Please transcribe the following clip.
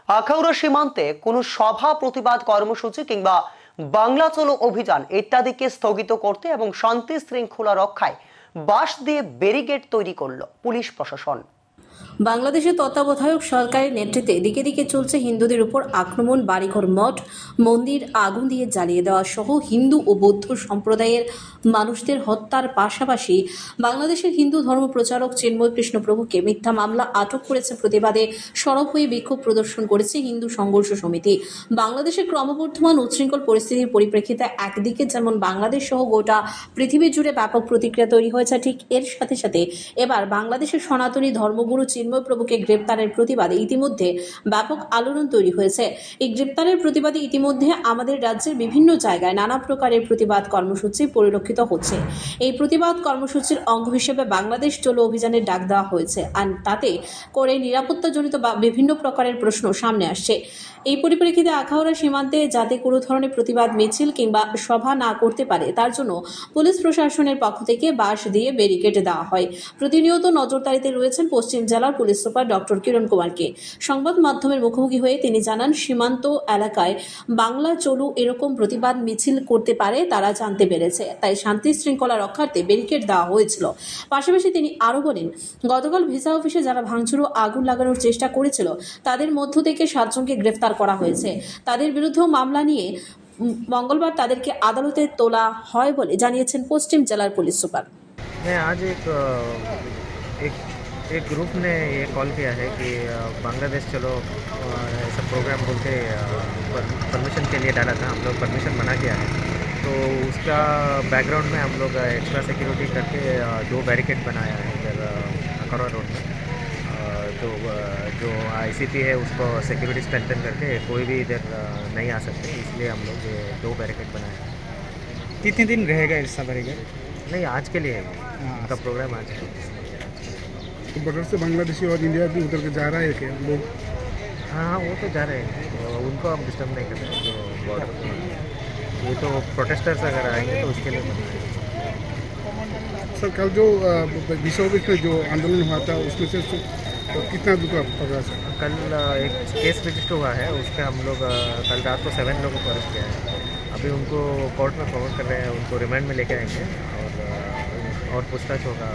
আখাউড়া সীমান্তে কোনো সভা, প্রতিবাদ কর্মসূচি কিংবা বাংলা চলো অভিযান ইত্যাদিকে স্থগিত করতে এবং শান্তি শৃঙ্খলা রক্ষায় বাঁশ দিয়ে ব্যারিকেড তৈরি করল পুলিশ প্রশাসন। বাংলাদেশের তত্ত্বাবধায়ক সরকারের নেতৃত্বে দিকে দিকে চলছে হিন্দুদের উপর আক্রমণ, বাড়িঘর, মঠ, মন্দির আগুন দিয়ে জ্বালিয়ে দেওয়া সহ হিন্দু ও বৌদ্ধ সম্প্রদায়ের মানুষদের হত্যার পাশাপাশি বাংলাদেশের হিন্দু ধর্ম প্রচারক চিন্ময় কৃষ্ণ প্রভুকে মিথ্যা মামলা আটক করেছে। প্রতিবাদে সরব হয়ে বিক্ষোভ প্রদর্শন করেছে হিন্দু সংঘর্ষ সমিতি। বাংলাদেশের ক্রমবর্ধমান উচ্ছৃঙ্খল পরিস্থিতির পরিপ্রেক্ষিতে একদিকে যেমন বাংলাদেশ সহ গোটা পৃথিবী জুড়ে ব্যাপক প্রতিক্রিয়া তৈরি হয়েছে, ঠিক এর সাথে সাথে এবার বাংলাদেশের সনাতনী ধর্মগুরু চিন্ময় প্রভুকে গ্রেপ্তারের প্রতিবাদে ইতিমধ্যে ব্যাপক আলোড়ন তৈরি হয়েছে। এই গ্রেপ্তারের প্রতিবাদে ইতিমধ্যে আমাদের রাজ্যের বিভিন্ন জায়গায় নানা প্রকারের প্রতিবাদ কর্মসূচি পরিলক্ষিত হচ্ছে। এই প্রতিবাদ কর্মসূচির অঙ্গ হিসেবে বাংলাদেশ চলো অভিযানের ডাক দেওয়া হয়েছে, আর তাতে করে নিরাপত্তাজনিত বা বিভিন্ন প্রকারের প্রশ্ন সামনে আসছে। এই পরিপ্রেক্ষিতে আখাউড়া সীমান্তে যাতে কোনো ধরনের প্রতিবাদ মিছিল কিংবা সভা না করতে পারে তার জন্য পুলিশ প্রশাসনের পক্ষ থেকে বাঁশ দিয়ে ব্যারিকেড দেওয়া হয়। প্রতিনিয়ত নজরদারিতে রয়েছেন পশ্চিম জেলার পুলিশ সুপার ডক্টর কিরণ কুমারকে। সংবাদ মাধ্যমের মুখোমুখি হয়ে তিনি জানান, সীমান্ত এলাকায় বাংলা চলু এরকম প্রতিবাদ মিছিল করতে পারে তারা জানতে পেরেছে, তাই শান্তি শৃঙ্খলা রক্ষার্থে ব্যারিকেড দেওয়া হয়েছিল। পাশাপাশি তিনি আরও বলেন, গতকাল ভিসা অফিসে যারা ভাঙচুর ও আগুন লাগানোর চেষ্টা করেছিল তাদের মধ্য থেকে 7 জনকে গ্রেফতার করা হয়েছে। তাদের বিরুদ্ধেও মামলা নিয়ে মঙ্গলবার তাদেরকে আদালতে তোলা হয় বলে জানিয়েছেন পশ্চিম জেলার পুলিশ সুপার। आज एक ग्रुप ने ये कॉल किया है कि बांग्लादेश चलो ऐसा प्रोग्राम बोल के परमिशन के लिए डाला था। हम लोग परमिशन मना किया है, तो उसका बैकग्राउंड में हम लोग एक्स्ट्रा सिक्योरिटी करके 2 बैरिकेड बनाया है इधर अखाउड़ा रोड में। तो जो आईसीपी है उसको सिक्योरिटी स्ट्रेंथन करके कोई भी इधर नहीं आ सकते, इसलिए हम लोग ये 2 बैरिकेड बनाए हैं। कितने दिन रहेगा ऐसा बैरिकेड? नहीं, आज के लिए है, उनका प्रोग्राम आज है। तो बॉर्डर से बांग्लादेशी और इंडिया भी उधर के जा रहा है क्या लोग? हाँ, वो तो जा रहे हैं, तो उनको हम डिस्टर्ब नहीं कर रहे हैं। जो बॉर्डर ये तो प्रोटेस्टर्स अगर आएंगे तो उसके लिए बनाएंगे। सर, कल जो विश्व में जो आंदोलन हुआ था उसमें से तो कितना दुखा पड़ा सर? कल एक केस रजिस्टर हुआ है, उसके हम लोग कल रात को 7 लोगों को अरेस्ट किया है। अभी उनको कोर्ट में फॉरवर्ड कर रहे हैं, उनको रिमांड में लेके आएंगे और पूछताछ होगा।